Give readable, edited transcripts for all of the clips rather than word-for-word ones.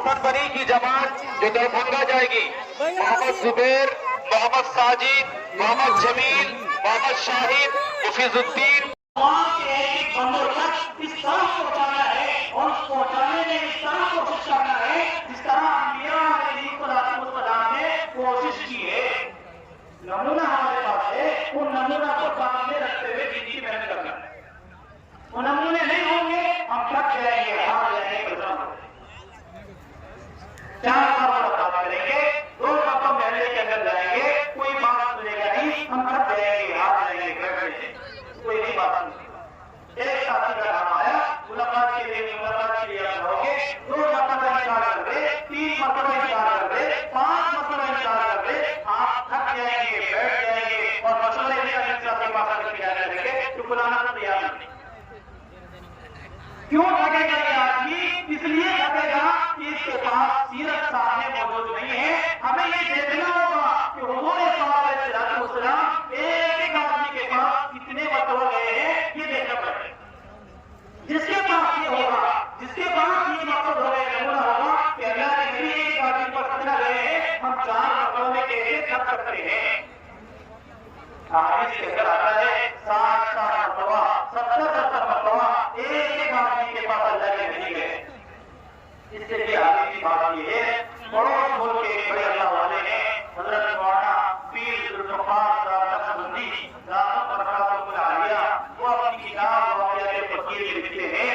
हसनबरी की जमात जो दरभंगा जाएगी, मोहम्मद जुबैर, मोहम्मद साजिद, मोहम्मद जमील, मोहम्मद शाहिद, मुफीजुद्दीन बंदर तक इस तरह पहुंचाना है और पहुंचाने में इस तरह कोशिश करना है जिस तरह ने कोशिश की है। नमूना हमारे पास है, उन नमूना को सामने रखते हुए जिंदगी मेहनत करना है। वो नमूने नहीं होंगे, हम थक जाएंगे, हार जाएंगे, चार बात करेंगे, 2 रकम महीने के अंदर जाएंगे, कोई बात सुनेगा नहीं, हम थक जाएंगे, हार जाएंगे, कोई नहीं बात सुनेगा। एक साथी का नाम आया, मुलाकात के लिए आप रहोगे, 2 मरतबा इंकार कर दे, 3 मरतबा इंकार कर दे, 5 मरतबा इंकार कर दे, आप थक जाएंगे, बैठ जाएंगे और मसले के पास आकर जाने लगेंगे, टुकराना तैयार नहीं। क्यों थकेगा ये आदमी? इसलिए थकेगा कि इसके पास सीरत सामने मौजूद नहीं है। हमें ये देखना होगा कि हुजूर सल्लल्लाहु एक आदमी के पास कितने मरतबा गए हैं, ये देखना पड़ेगा। जिसके पास ये होगा, जिसके पास ये मकसद होगा, नमूना होगा कि अल्लाह के नबी एक आदमी पर कितना गए हैं, हम 4 मरतबों में कैसे थक सकते हैं। हदीस के अंदर आता है 60 मरतबा, 70 मरतबा एक आदमी के पास अल्लाह के नबी गए। इससे भी आगे की बात ये है, पड़ोस मुल्क के बड़े अल्लाह वाले हैं, हजरत मौलाना पीर जुल्फकार साहब नक्शबंदी दामत बरकातुहुल आलिया, वो अपनी किताब वाक़ियात फकीर लिखते हैं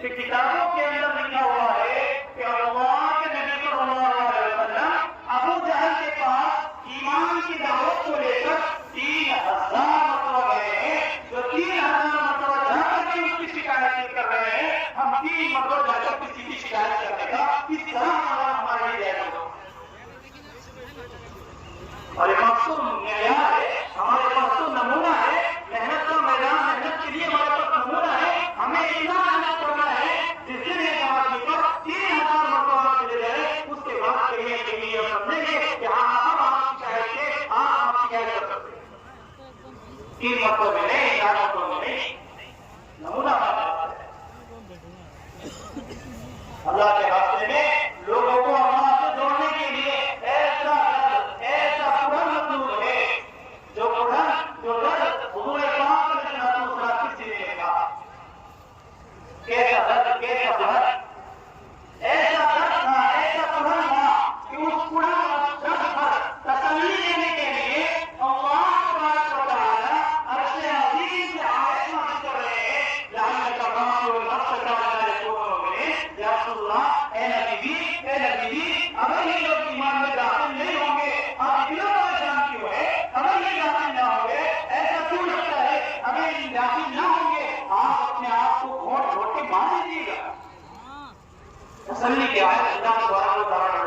कि किताबों के अंदर लिखा हुआ है कि अल्लाह के नबी सल्लल्लाहु अलैहि वसल्लम अबू जहल के पास ईमान की दावत को लेकर 3000 मरतबा गए हैं। जो 3000 मरतबा जाकर के उसकी शिकायत कर रहे हैं, हम 3 मरतबा जाकर किसी की शिकायत करने का किस तरह हमारे लिए जाएगा। और ये मकसूद मेयार है, हमारे पास तो नमूना है, मेहनत का मैदान, मेहनत के लिए हमारे पास नमूना है। हमें इतना मेहनत करना है जिससे एक आदमी पर 3000 मरतबा चले जाए, उसके बाद कहीं कहीं हम समझेंगे कि हाँ अब आप शिकायत कर सकते हैं। 3 मरतबे में नहीं, 4 मरतबे में नहीं, नमूना अल्लाह के रास्ते में लोगों को अल्लाह से जोड़ने के लिए ऐसा कुरान मखलूक है, जो कुरान जो दर्द हुजूर पाक सल्लल्लाहु अलैहि वसल्लम की सीने में कहा, कैसा दर्द, कैसा दर्द, ऐसा दर्द था, ऐसा कुरान था कि उस कुरान दर्द पर तसल्ली देने के लिए अल्लाह तबारक व तआला अर्श अज़ीम से आयत नाज़िल कर रहे हैं, लअल्लका बाक़िउन नफ़्सका अला यकूनु मुमिनीन। या रसूलल्लाह, ए नबी, अगर ये लोग ईमान में दाखिल नहीं होंगे, आप इतना परेशान क्यों है? अगर ये दाखिल ना होंगे, ऐसा क्यों लगता है? अगर ये दाखिल ना होंगे, आप अपने आप को घोट घोट के मार दीजिएगा। तसल्ली क्या है? अल्लाह तबारक व तआला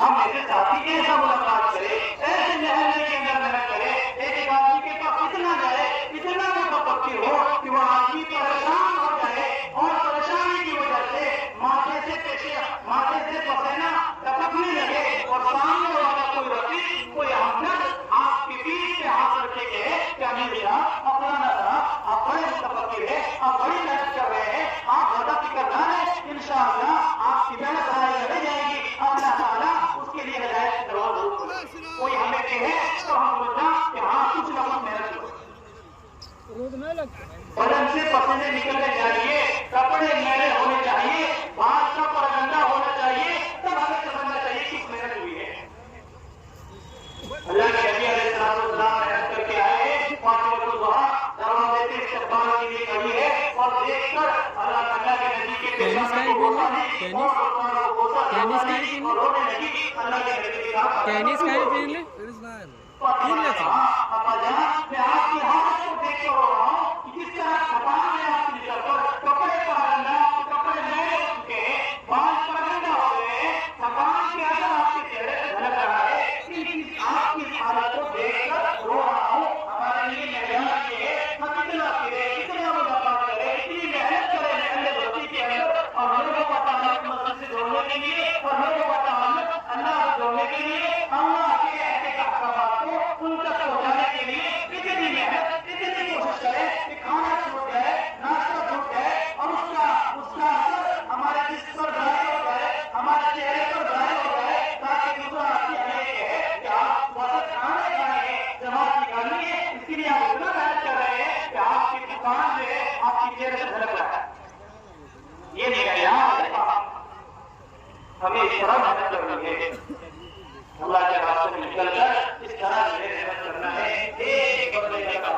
हम ऐसे साथी के साथ मुलाकात करें, ऐसे महल्ले के अंदर मेहनत करें, एक आदमी के पास इतना जाए, इतना मुतफक्किर हो कि वह आदमी परेशान हो जाए और परेशानी की वजह से माथे से पसीना टपकने लगे और सामने वाला कोई रफीक, कोई हमदर्द आपके पीठ पे हाथ रखे गए कि अमीर साहब अपना नजर, आप बड़े मुतफक्किर है, आप बड़ी मेहनत कर रहे हैं, आप ज्यादा फिक्र ना है, इंशाअल्लाह आपकी मेहनत जारी रह जाएगी, अल्लाह ताला उसके लिए हिदायत की दरवाजा कोई हमें कहे तो हम बोलना कि हाँ कुछ ना कुछ मेहनत करो। बदन से पसीने निकलने चाहिए, कपड़े मैले होने चाहिए, बात का परगंदा होना चाहिए, तब हमें समझना चाहिए कि मेहनत हुई है। अल्लाह के नबी अलैहिस्सलाम मेहनत करके आए हैं, 5 वक्त दुआ दरवाजे पे इस्तक़बाल के लिए खड़ी है और देखकर अल्लाह के नबी के पेशाब को बोसा दी और उसको बोसा दी और रोने लगी। अल्लाह के नबी ने कहा टेनिस का भी पहन ले मैं आपकी हालत को देख कर रो रहा हूँ कि किस तरह थकान में आपकी निकल कर कपड़े कपड़े नए हो चुके हैं, बाल परगंदा हो गए हैं, थकान के अंदर आपके चेहरे पर झलक रहा है, आपकी हालत को देखकर रो रहा हूँ। हमारे लिए मेहनत है, हम कितना मुलाकात करें, इतनी मेहनत करें महल्ले बस्ती के अंदर और लोगों का ताल्लुक मस्जिद से जोड़ने के लिए और लोगों का ताल्लुक अल्लाह से जोड़ने के लिए, अल्लाह के ऐसे अहकामात को उन तक पहुंचाने के लिए कितनी मेहनत, कितनी कोशिश करें। ये मेयार है। हमें इस तरह मेहनत करनी है, अल्लाह के रास्ते में निकलकर इस तरह से मेहनत करना है। एक बंदे का